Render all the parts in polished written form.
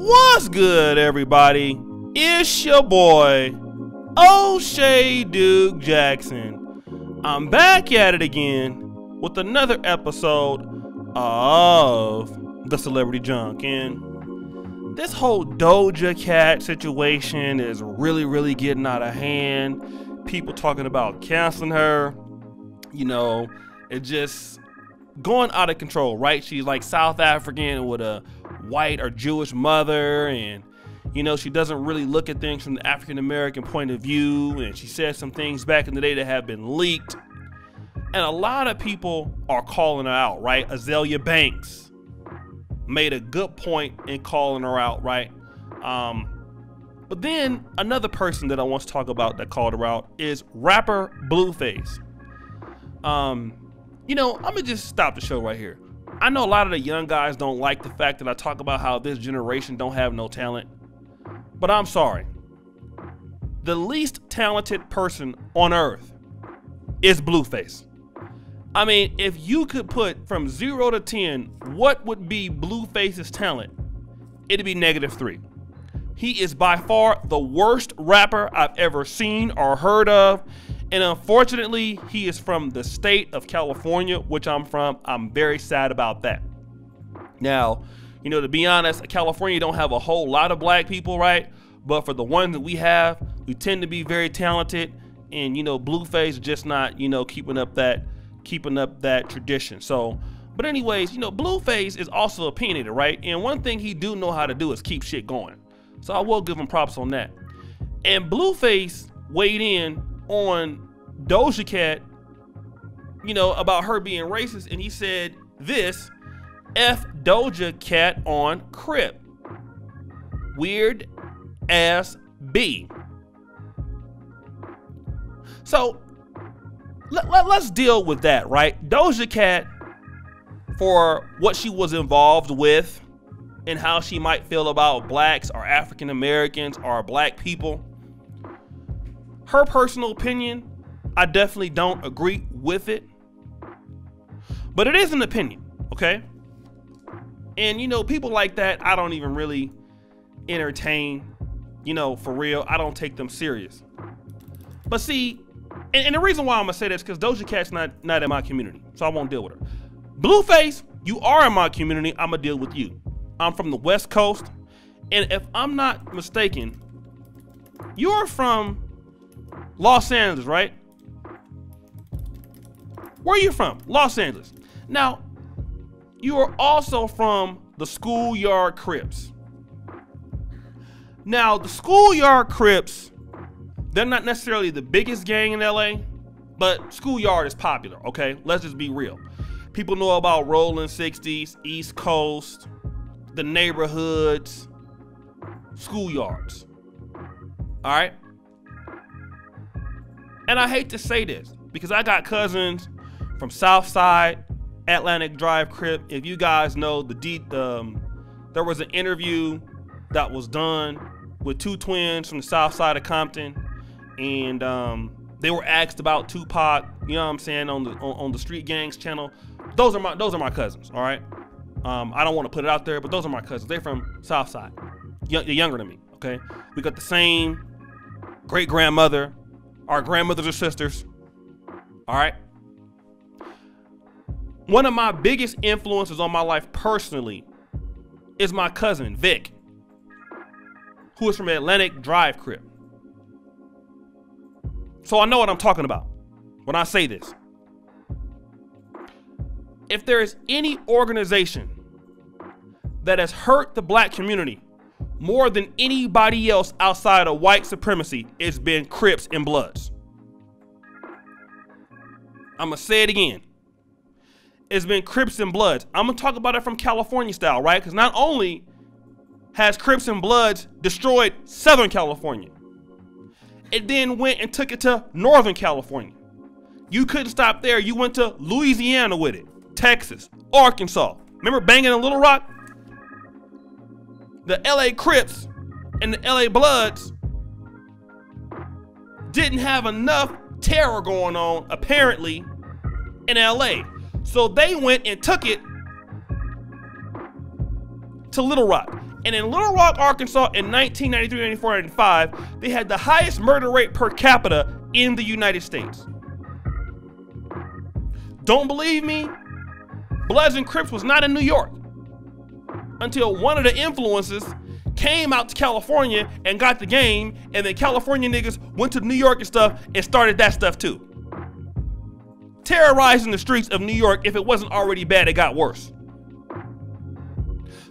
What's good, everybody? It's your boy, O'Shea Duke Jackson. I'm back at it again with another episode of The Celebrity Junk. And this whole Dojacat situation is really getting out of hand. People talking about canceling her. You know, it just going out of control, right? She's like South African with a white or Jewish mother, and you know, she doesn't really look at things from the African American point of view, and she said some things back in the day that have been leaked, and a lot of people are calling her out, right? Azalea Banks made a good point in calling her out, right? But then another person that I want to talk about that called her out is rapper Blueface. You know, I'm gonna just stop the show right here. I know a lot of the young guys don't like the fact that I talk about how this generation don't have no talent, but I'm sorry. The least talented person on earth is Blueface. I mean, if you could put from 0 to 10, what would be Blueface's talent? It'd be -3. He is by far the worst rapper I've ever seen or heard of. And unfortunately, he is from the state of California, which I'm from. I'm very sad about that. Now, you know, to be honest, California don't have a whole lot of black people, right? But for the ones that we have, we tend to be very talented. And, you know, Blueface just not, you know, keeping up that tradition. So, but anyways, you know, Blueface is also opinionated, right? And one thing he do know how to do is keep shit going. So I will give him props on that. And Blueface weighed in on Dojacat, you know, about her being racist, and he said this: F Dojacat on Crip. Weird ass B. So let's deal with that, right? Dojacat, for what she was involved with and how she might feel about blacks or African Americans or black people. Her personal opinion, I definitely don't agree with it, but it is an opinion, okay? And you know, people like that, I don't even really entertain, you know, for real. I don't take them serious. But see, and the reason why I'm gonna say this, because Dojacat's not in my community, so I won't deal with her. Blueface, you are in my community, I'm gonna deal with you. I'm from the West Coast, and if I'm not mistaken, you're from Los Angeles, right? Where are you from? Los Angeles. Now, you are also from the Schoolyard Crips. Now, the Schoolyard Crips, they're not necessarily the biggest gang in LA, but Schoolyard is popular, okay? Let's just be real. People know about Rolling 60s, East Coast, the neighborhoods, schoolyards, all right? And I hate to say this because I got cousins from Southside, Atlantic Drive Crip. If you guys know there was an interview that was done with two twins from the South Side of Compton, and they were asked about Tupac. You know what I'm saying, on the Street Gangs channel. Those are my cousins. All right. I don't want to put it out there, but those are my cousins. They're from Southside. They're younger than me. Okay. We got the same great grandmother. Our grandmothers are sisters. All right. One of my biggest influences on my life personally is my cousin, Vic, who is from Atlantic Drive Crip. So I know what I'm talking about when I say this. If there is any organization that has hurt the black community more than anybody else outside of white supremacy, it's been Crips and Bloods. I'm gonna say it again. It's been Crips and Bloods. I'm gonna talk about it from California style, right? Because not only has Crips and Bloods destroyed Southern California, it then went and took it to Northern California. You couldn't stop there. You went to Louisiana with it, Texas, Arkansas. Remember banging in Little Rock? The LA Crips and the LA Bloods didn't have enough terror going on, apparently, in LA. So they went and took it to Little Rock. And in Little Rock, Arkansas in 1993, 94, 95, they had the highest murder rate per capita in the United States. Don't believe me? Bloods and Crips was not in New York until one of the influences came out to California and got the game, and then California niggas went to New York and stuff and started that stuff too. Terrorizing the streets of New York. If it wasn't already bad, it got worse.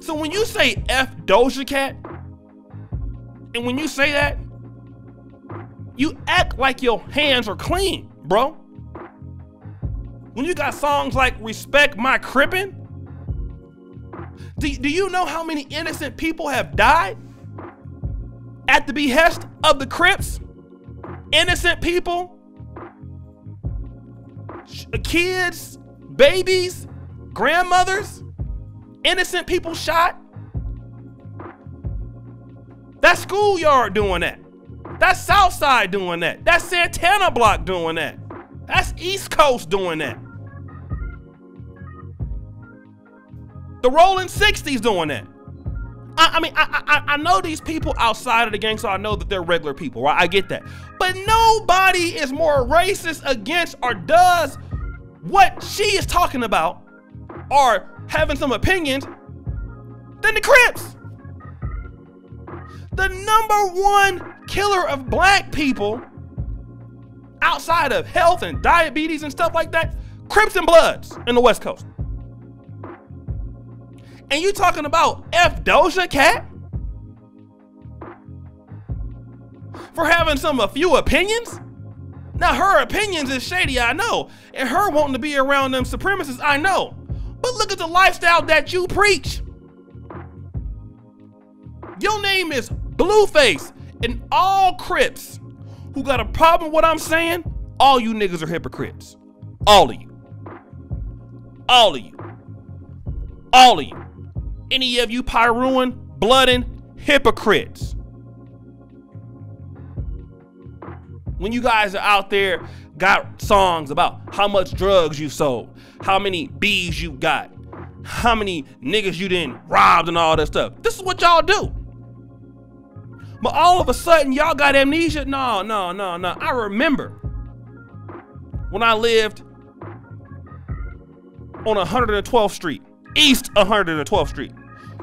So when you say F Dojacat, and when you say that, you act like your hands are clean, bro. When you got songs like Respect My Crippin', do you know how many innocent people have died at the behest of the Crips? Innocent people, kids, babies, grandmothers, innocent people shot. That's Schoolyard doing that. That's Southside doing that. That's Santana Block doing that. That's East Coast doing that. The Rolling 60s doing that. I know these people outside of the gang, so I know that they're regular people, right? I get that. But nobody is more racist against or does what she is talking about or having some opinions than the Crips. The #1 killer of black people outside of health and diabetes and stuff like that, Crips and Bloods in the West Coast. And you talking about F Dojacat for having a few opinions? Now her opinions is shady, I know, and her wanting to be around them supremacists, I know. But look at the lifestyle that you preach. Your name is Blueface, and all Crips who got a problem with what I'm saying, all you niggas are hypocrites. All of you. All of you. All of you. Any of you Pyruan, blooding hypocrites. When you guys are out there, got songs about how much drugs you sold, how many bees you got, how many niggas you done robbed and all that stuff. This is what y'all do. But all of a sudden, y'all got amnesia? No. I remember when I lived on 112th Street, East 112th Street,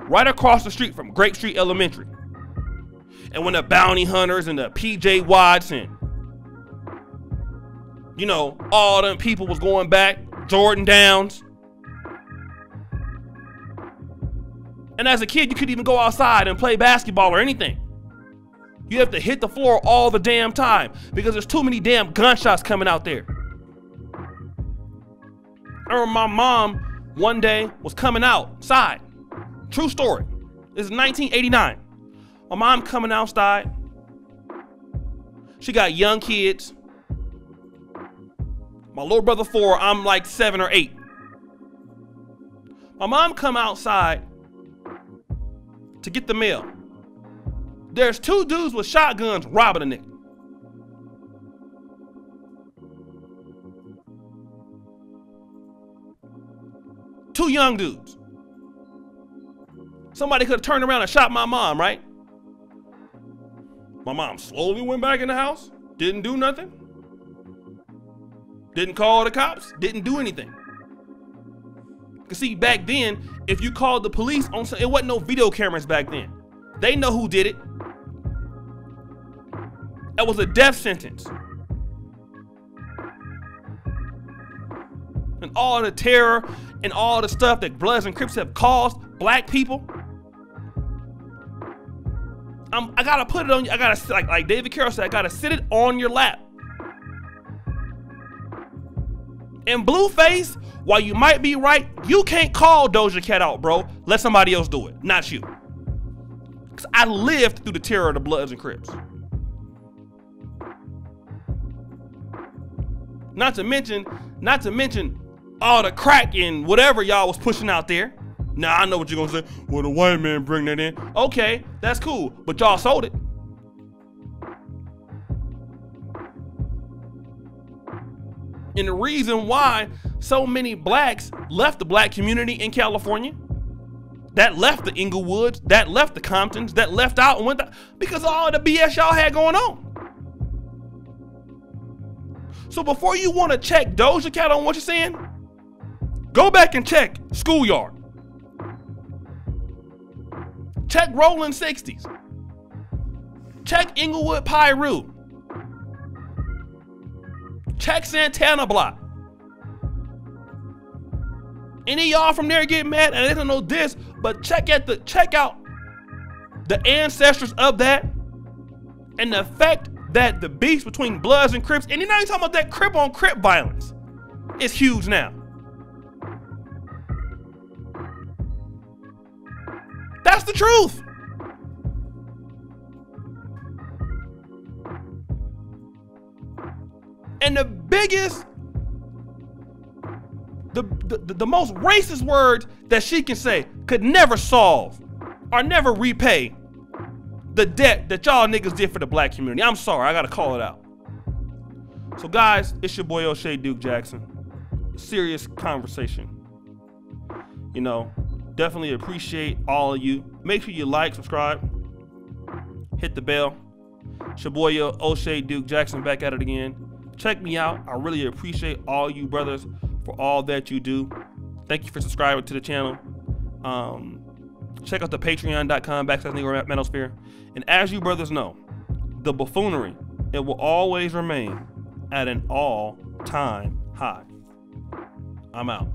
right across the street from Grape Street Elementary. And when the bounty hunters and the PJ Watts and, you know, all them people was going back, Jordan Downs. And as a kid, you couldn't even go outside and play basketball or anything. You have to hit the floor all the damn time because there's too many damn gunshots coming out there. I remember my mom one day was coming outside. True story. This is 1989. My mom coming outside. She got young kids. My little brother 4, I'm like 7 or 8. My mom come outside to get the mail. There's 2 dudes with shotguns robbing a nigga. Two young dudes. Somebody could have turned around and shot my mom, right? My mom slowly went back in the house, didn't do nothing. Didn't call the cops, didn't do anything. Cause see, back then, if you called the police on something, it wasn't no video cameras back then. They know who did it. That was a death sentence. And all the terror and all the stuff that Bloods and Crips have caused black people. I gotta put it on you. I gotta, like David Carroll said, I gotta sit it on your lap. And Blueface, while you might be right, you can't call Dojacat out, bro. Let somebody else do it, not you. Because I lived through the terror of the Bloods and Crips. Not to mention all the crack and whatever y'all was pushing out there. Now I know what you're gonna say. Well, the white man bring that in. Okay, that's cool, but y'all sold it. And the reason why so many blacks left the black community in California that left the Inglewoods, that left the Comptons, that left out and went out because of all the BS y'all had going on. So before you want to check Dojacat on what you're saying, go back and check Schoolyard. Check Rolling 60s. Check Inglewood Pyru. Check Santana Block. Any of y'all from there get mad, and I don't know this, but check out the ancestors of that and the effect that the beef between Bloods and Crips, and you're not even talking about that Crip on Crip violence, is huge now. That's the truth. And the biggest, the most racist word that she can say could never solve or never repay the debt that y'all niggas did for the black community. I'm sorry, I gotta call it out. So guys, it's your boy O'Shea Duke Jackson. Serious conversation. You know, definitely appreciate all of you. Make sure you like, subscribe, hit the bell. It's your boy O'Shea Duke Jackson back at it again. Check me out. I really appreciate all you brothers for all that you do. Thank you for subscribing to the channel. Check out the patreon.com/Negro And as you brothers know, the buffoonery, it will always remain at an all-time high. I'm out.